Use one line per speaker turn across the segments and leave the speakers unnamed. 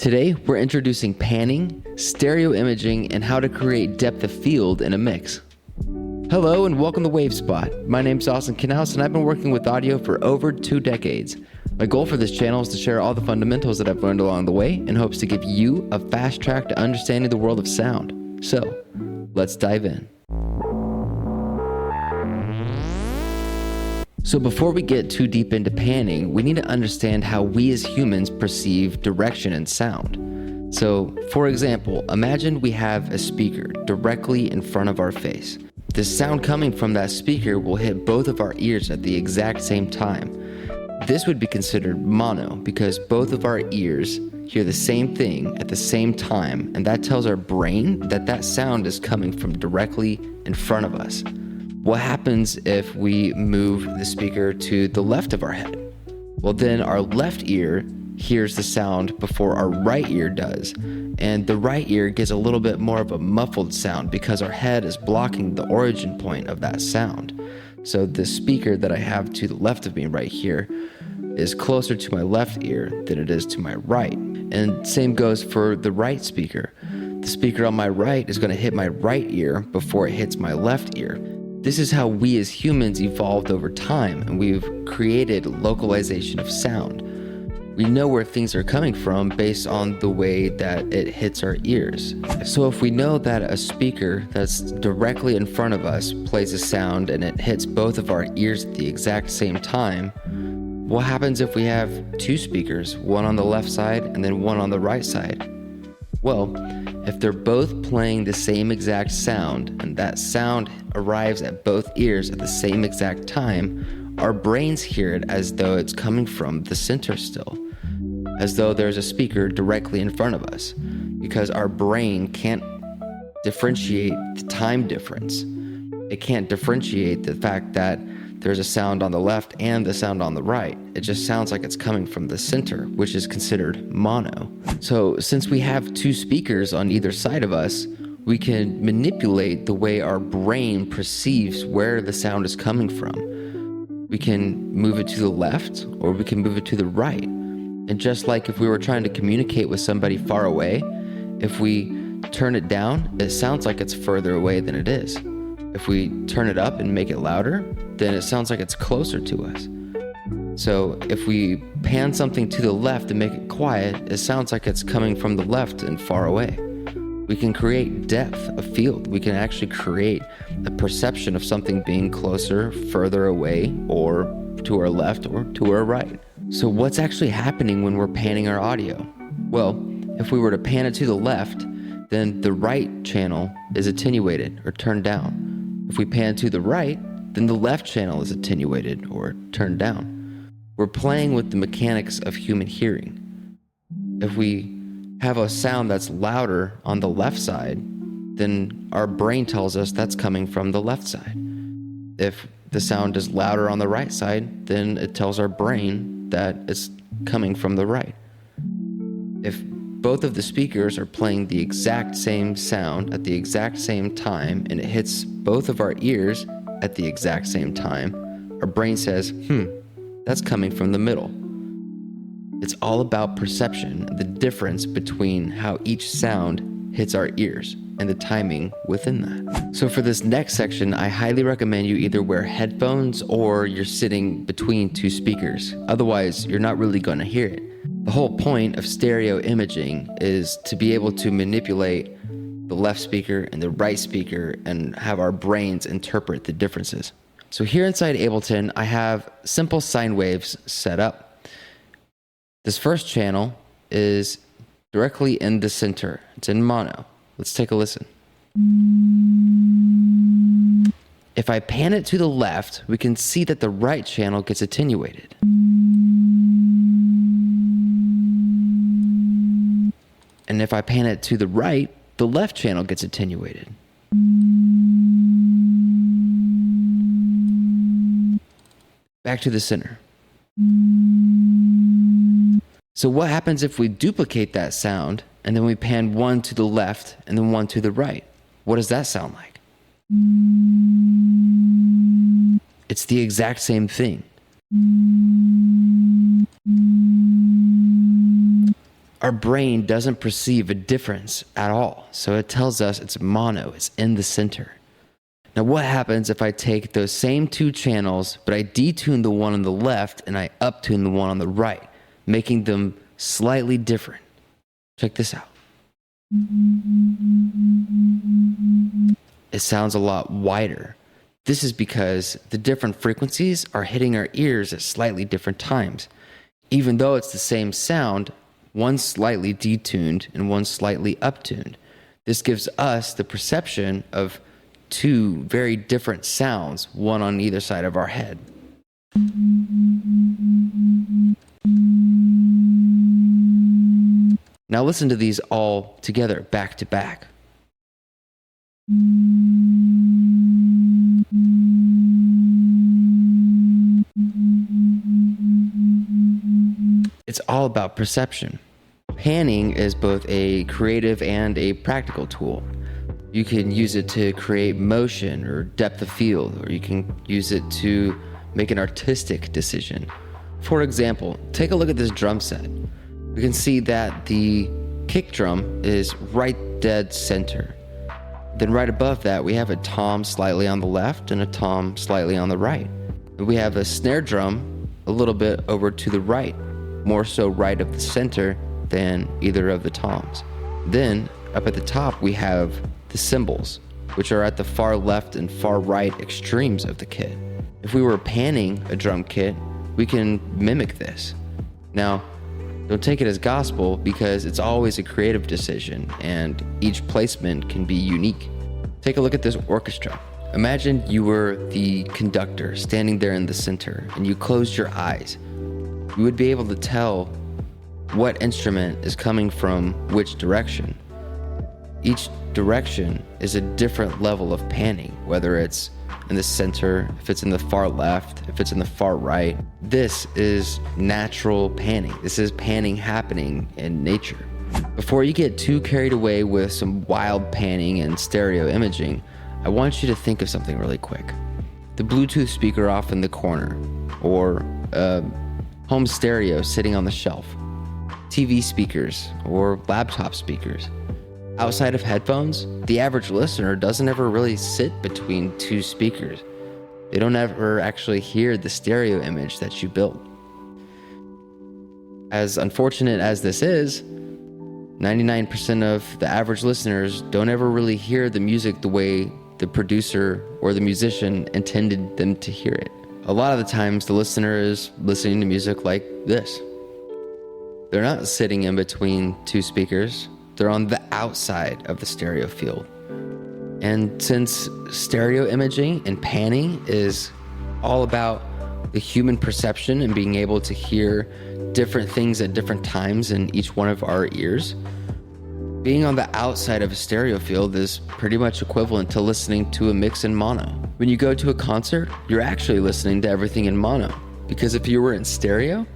Today, we're introducing panning, stereo imaging, and how to create depth of field in a mix. Hello and welcome to WaveSpot. My name's Austin Kinhouse and I've been working with audio for over 2 decades. My goal for this channel is to share all the fundamentals that I've learned along the way in hopes to give you a fast track to understanding the world of sound. So, let's dive in. So before we get too deep into panning, we need to understand how we as humans perceive direction and sound. So, for example, imagine we have a speaker directly in front of our face. The sound coming from that speaker will hit both of our ears at the exact same time. This would be considered mono because both of our ears hear the same thing at the same time, and that tells our brain that that sound is coming from directly in front of us. What happens if we move the speaker to the left of our head? Well, then our left ear hears the sound before our right ear does, and the right ear gets a little bit more of a muffled sound because our head is blocking the origin point of that sound. So the speaker that I have to the left of me right here is closer to my left ear than it is to my right. And same goes for the right speaker. The speaker on my right is going to hit my right ear before it hits my left ear. This is how we as humans evolved over time, and we've created localization of sound. We know where things are coming from based on the way that it hits our ears. So if we know that a speaker that's directly in front of us plays a sound and it hits both of our ears at the exact same time, what happens if we have 2 speakers, one on the left side and then one on the right side? Well, if they're both playing the same exact sound and that sound arrives at both ears at the same exact time, our brains hear it as though it's coming from the center still, as though there's a speaker directly in front of us, because our brain can't differentiate the time difference. It can't differentiate the fact that there's a sound on the left and the sound on the right. It just sounds like it's coming from the center, which is considered mono. So since we have 2 speakers on either side of us, we can manipulate the way our brain perceives where the sound is coming from. We can move it to the left or we can move it to the right. And just like if we were trying to communicate with somebody far away, if we turn it down, it sounds like it's further away than it is. If we turn it up and make it louder, then it sounds like it's closer to us. So if we pan something to the left and make it quiet, it sounds like it's coming from the left and far away. We can create depth of field. We can actually create a perception of something being closer, further away, or to our left or to our right. So what's actually happening when we're panning our audio? Well, if we were to pan it to the left, then the right channel is attenuated or turned down. If we pan to the right, then the left channel is attenuated or turned down. We're playing with the mechanics of human hearing. If we have a sound that's louder on the left side, then our brain tells us that's coming from the left side. If the sound is louder on the right side, then it tells our brain that it's coming from the right. If both of the speakers are playing the exact same sound at the exact same time and it hits both of our ears at the exact same time, our brain says, that's coming from the middle. It's all about perception, the difference between how each sound hits our ears and the timing within that. So for this next section, I highly recommend you either wear headphones or you're sitting between 2 speakers. Otherwise, you're not really going to hear it. The whole point of stereo imaging is to be able to manipulate the left speaker and the right speaker and have our brains interpret the differences. So here inside Ableton, I have simple sine waves set up. This first channel is directly in the center. It's in mono. Let's take a listen. If I pan it to the left, we can see that the right channel gets attenuated. And if I pan it to the right, the left channel gets attenuated. Back to the center. So what happens if we duplicate that sound and then we pan one to the left and then one to the right? What does that sound like? It's the exact same thing. our brain doesn't perceive a difference at all. So it tells us it's mono, it's in the center. Now, what happens if I take those same two channels, but I detune the one on the left and I uptune the one on the right, making them slightly different? Check this out. It sounds a lot wider. This is because the different frequencies are hitting our ears at slightly different times. Even though it's the same sound, one's slightly detuned and one's slightly uptuned. This gives us the perception of two very different sounds, one on either side of our head. Now listen to these all together, back to back. It's all about perception. Panning is both a creative and a practical tool. You can use it to create motion or depth of field, or you can use it to make an artistic decision. For example, take a look at this drum set. We can see that the kick drum is right dead center. Then right above that, we have a tom slightly on the left and a tom slightly on the right. And we have a snare drum a little bit over to the right, more so right of the center than either of the toms. Then up at the top, we have the cymbals, which are at the far left and far right extremes of the kit. If we were panning a drum kit, we can mimic this. Now, don't take it as gospel because it's always a creative decision and each placement can be unique. Take a look at this orchestra. Imagine you were the conductor standing there in the center and you closed your eyes. You would be able to tell what instrument is coming from which direction. Each direction is a different level of panning, whether it's in the center, if it's in the far left, if it's in the far right. This is natural panning. This is panning happening in nature. Before you get too carried away with some wild panning and stereo imaging, I want you to think of something really quick. The Bluetooth speaker off in the corner, or a home stereo sitting on the shelf, TV speakers or laptop speakers. Outside of headphones, the average listener doesn't ever really sit between two speakers. They don't ever actually hear the stereo image that you built. As unfortunate as this is, 99% of the average listeners don't ever really hear the music the way the producer or the musician intended them to hear it. A lot of the times the listener is listening to music like this. They're not sitting in between two speakers. They're on the outside of the stereo field. And since stereo imaging and panning is all about the human perception and being able to hear different things at different times in each one of our ears, being on the outside of a stereo field is pretty much equivalent to listening to a mix in mono. When you go to a concert, you're actually listening to everything in mono. Because if you were in stereo,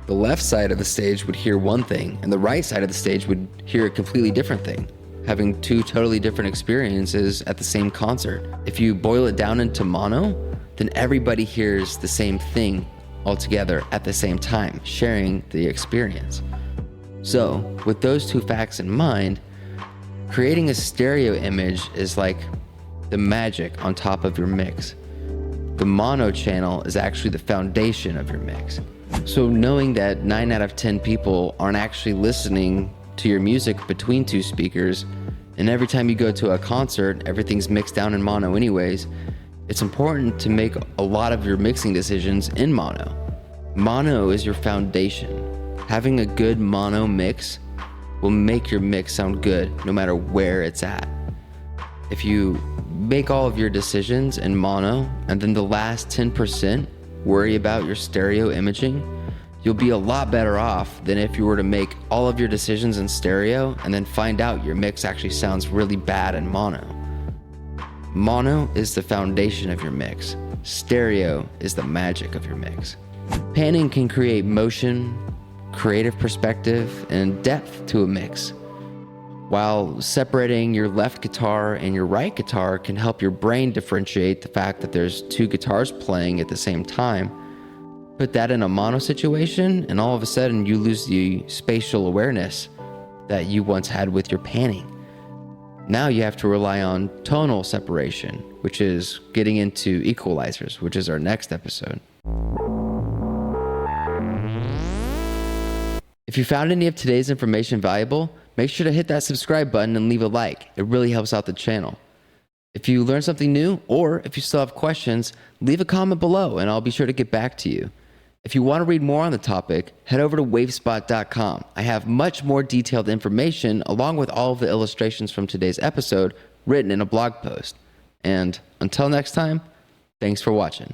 the left side of the stage would hear one thing, and the right side of the stage would hear a completely different thing, having two totally different experiences at the same concert. If you boil it down into mono, then everybody hears the same thing altogether at the same time, sharing the experience. So, with those two facts in mind, creating a stereo image is like the magic on top of your mix. The mono channel is actually the foundation of your mix. So knowing that 9 out of 10 people aren't actually listening to your music between two speakers, and every time you go to a concert, everything's mixed down in mono anyways, it's important to make a lot of your mixing decisions in mono. Mono is your foundation. Having a good mono mix will make your mix sound good no matter where it's at. If you make all of your decisions in mono and then the last 10% worry about your stereo imaging, you'll be a lot better off than if you were to make all of your decisions in stereo and then find out your mix actually sounds really bad in mono. Mono is the foundation of your mix. Stereo is the magic of your mix. Panning can create motion, creative perspective, and depth to a mix. While separating your left guitar and your right guitar can help your brain differentiate the fact that there's two guitars playing at the same time, put that in a mono situation and all of a sudden you lose the spatial awareness that you once had with your panning. Now you have to rely on tonal separation, which is getting into equalizers, which is our next episode. If you found any of today's information valuable, make sure to hit that subscribe button and leave a like. It really helps out the channel. If you learned something new, or if you still have questions, leave a comment below and I'll be sure to get back to you. If you want to read more on the topic, head over to wavespot.com. I have much more detailed information along with all of the illustrations from today's episode written in a blog post. And until next time, thanks for watching.